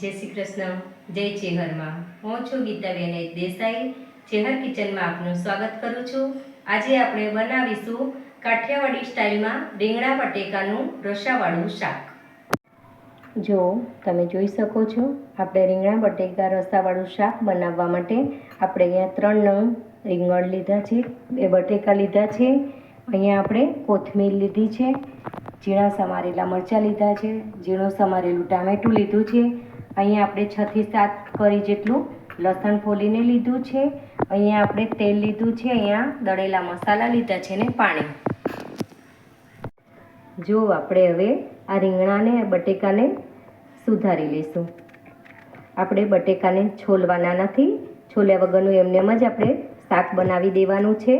જય શ્રી કૃષ્ણ, જય ચેહરમાં। હું છું ગીતાબેન દેસાઈ। ચેહર કિચનમાં આપનું સ્વાગત કરું છું। આજે આપણે બનાવીશું કાઠિયાવાડી સ્ટાઇલમાં રીંગણા બટેકાનું રસાવાળું શાક। જો તમે જોઈ શકો છો, આપણે રીંગણા બટેકા રસાવાળું શાક બનાવવા માટે આપણે અહીંયા 3 નંગ રીંગણ લીધા છે, 2 બટેકા લીધા છે, અહીંયા આપણે કોથમીર લીધી છે, ઝીણા સમારેલા મરચાં લીધા છે, ઝીણું સમારેલું ટામેટું લીધું છે, અહીંયા આપણે 6 થી 7 કળી જેટલું લસણ ફોલીને લીધું છે, અહીંયા આપણે તેલ લીધું છે, અહીંયા દળેલા મસાલા લીધા છે ને પાણી। જો આપણે હવે આ રીંગણાને બટેકાને સુધારી લઈશું। આપણે બટેકાને છોલવાના નથી, છોલ્યા વગરનું એમનેમ જ આપણે શાક બનાવી દેવાનું છે।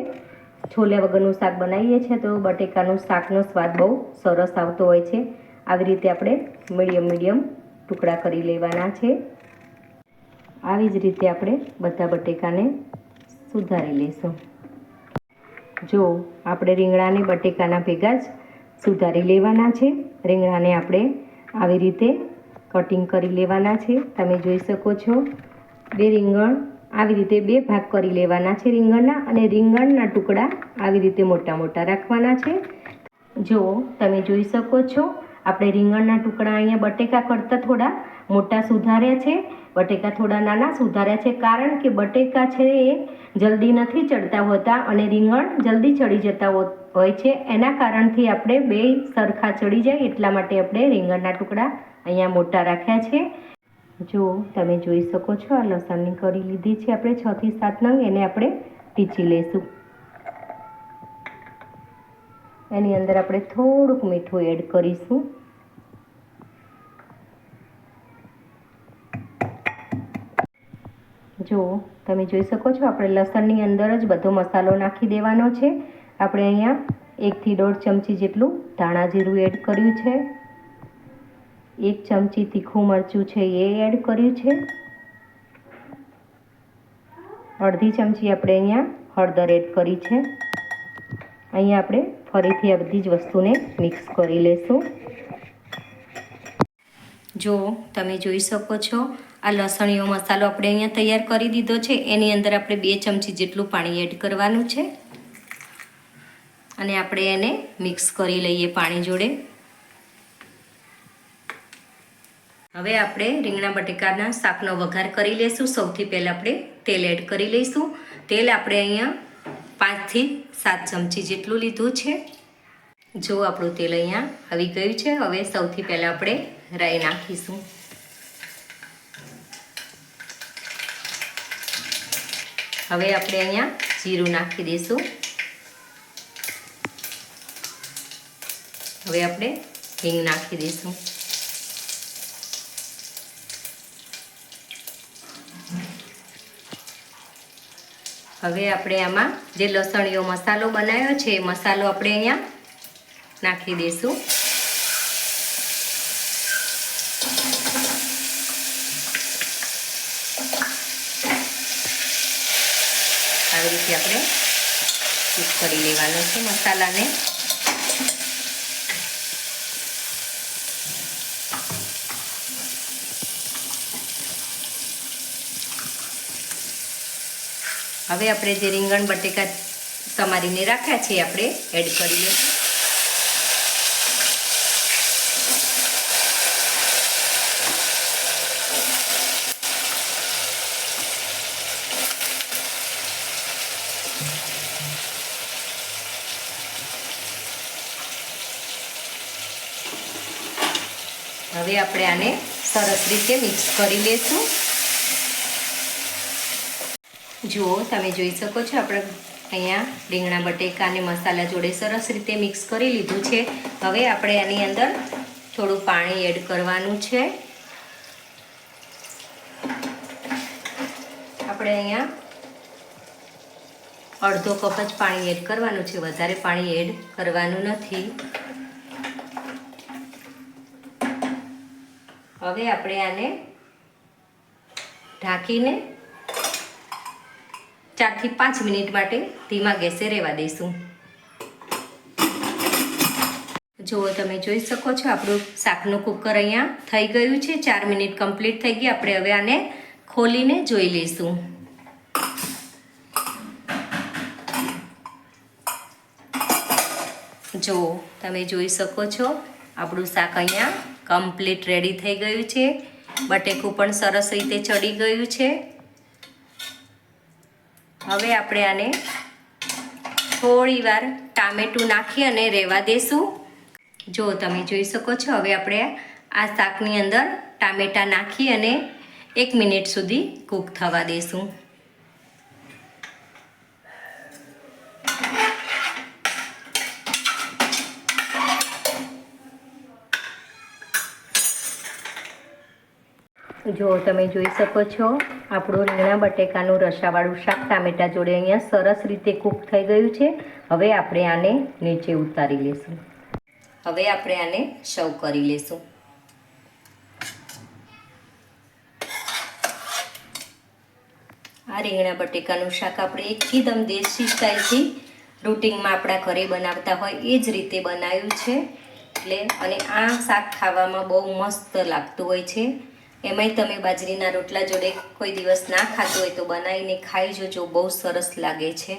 છોલ્યા વગરનું શાક બનાવીએ છીએ તો બટેકાનું શાકનો સ્વાદ બહુ સરસ આવતો હોય છે। આવી રીતે આપણે મીડિયમ ટુકડા કરી લેવાના છે। આવી જ રીતે આપણે બધા બટેકાને સુધારી લઈશું। જો આપણે રીંગણાને બટેકાના ભેગા જ સુધારી લેવાના છે। રીંગણાને આપણે આવી રીતે કટિંગ કરી લેવાના છે। તમે જોઈ શકો છો, 2 રીંગણ આવી રીતે 2 ભાગ કરી લેવાના છે રીંગણના, અને રીંગણના ટુકડા આવી રીતે મોટા મોટા રાખવાના છે। જો તમે જોઈ શકો છો, આપણે રીંગણના ટુકડા અહીંયા બટેકા કરતાં થોડા મોટા સુધાર્યા છે, બટેકા થોડા નાના સુધાર્યા છે, કારણ કે બટેકા છે એ જલ્દી નથી ચડતા હોતા અને રીંગણ જલ્દી ચડી જતા હોય છે। એના કારણથી આપણે 2 સરખા ચડી જાય એટલા માટે આપણે રીંગણના ટુકડા અહીંયા મોટા રાખ્યા છે। જો તમે જોઈ શકો છો, આ લસણની કળી લીધી છે આપણે 6 થી 7 નંગ, એને આપણે ટીચી લઈશું। એની અંદર આપણે થોડુંક મીઠું એડ કરીશું। જો તમે જોઈ શકો છો, આપણે લસણની અંદર જ બધો મસાલો નાખી દેવાનો છે। આપણે અહીંયા 1 થી 1.5 ચમચી જેટલું ધાણા જીરું એડ કર્યું છે, 1 ચમચી તીખું મરચું છે એ એડ કર્યું છે, અડધી ચમચી આપણે અહીંયા હળદર એડ કરી છે। અહીંયા આપણે ફરીથી આ બધી જ વસ્તુને મિક્સ કરી લઈશું। જો તમે જોઈ શકો છો, આ લસણીયો મસાલો આપણે અહીંયા તૈયાર કરી દીધો છે। એની અંદર આપણે 2 ચમચી જેટલું પાણી એડ કરવાનું છે અને આપણે એને મિક્સ કરી લઈએ પાણી જોડે। હવે આપણે રીંગણા બટેકાના શાકનો વઘાર કરી લઈશું। સૌથી પહેલાં આપણે તેલ એડ કરી લઈશું। તેલ આપણે અહીંયા 5 થી 7 ચમચી જેટલું લીધું છે। જો આપણું તેલ અહીંયા આવી ગયું છે। હવે સૌથી પહેલાં આપણે રાઈ નાખીશું। હવે આપણે અહીંયા જીરું નાખી દઈશું। હવે આપણે હિંગ નાખી દઈશું। હવે આપણે આમાં જે લસણીયો મસાલો બનાવ્યો છે એ મસાલો આપણે અહીંયા નાખી દઈશું। આવી રીતે આપણે મિક્સ કરી લેવાનો છે મસાલાને। હવે આપણે જે રીંગણ બટેકા સમારીને રાખ્યા છે આપણે એડ કરી લઈશું। હવે આપણે આને સરસ રીતે મિક્સ કરી લઈશું। જો તમે જોઈ શકો છો, આપણે અહીંયા રીંગણા બટેકા અને મસાલા જોડે સરસ રીતે મિક્સ કરી લીધું છે। હવે આપણે આની અંદર થોડું પાણી એડ કરવાનું છે। આપણે અહીંયા અડધો કપ જ પાણી એડ કરવાનું છે, વધારે પાણી એડ કરવાનું નથી। હવે આપણે આને ઢાંકીને 4 થી 5 મિનિટ માટે ધીમા ગેસે રહેવા દઈશું। જુઓ તમે જોઈ શકો છો આપણું શાકનું કુકર અહીંયા થઈ ગયું છે, 4 મિનિટ કમ્પ્લીટ થઈ ગઈ. આપણે હવે આને ખોલીને જોઈ લઈશું. જુઓ તમે જોઈ શકો છો આપણું શાક અહીંયા કમ્પ્લીટ રેડી થઈ ગયું છે. બટેકું પણ સરસ રીતે ચડી ગયું છે. હવે આપણે આને થોડી વાર ટામેટું નાખી અને રહેવા દેશું. જો તમે જોઈ શકો છો હવે આપણે આ શાકની અંદર ટામેટાં નાખી અને 1 મિનિટ સુધી કૂક થવા દેશું. જો તમે જોઈ શકો છો આપણું રીંગણા બટેકાનું રસાવાળું શાક ટામેટા જોડે અહીંયા સરસ રીતે કૂક થઈ ગયું છે. હવે આપણે આને નીચે ઉતારી લઈશું. હવે આપણે આને સર્વ કરી લઈશું. આ રીંગણા બટેકાનું શાક આપણે એકદમ દેશી સ્ટાઇલથી રૂટિનમાં આપણા ઘરે બનાવતા હોય એ જ રીતે બનાવ્યું છે. અને આ શાક ખાવામાં બહુ મસ્ત લાગતું હોય છે. એમાંય તમે બાજરીના રોટલા જોડે કોઈ દિવસ ના ખાતું હોય તો બનાવીને ખાઈ જોજો, બહુ સરસ લાગે છે.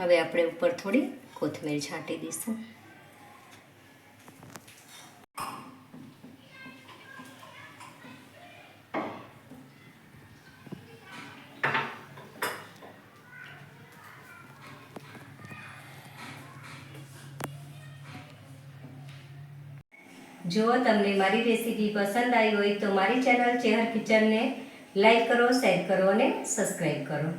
હવે આપણે ઉપર થોડી કોથમીર છાંટી દઈશું. જો તમને મારી રેસીપી પસંદ આવી હોય તો મારી ચેનલ ચેહર કિચનને લાઈક કરો, શેર કરો અને સબસ્ક્રાઈબ કરો.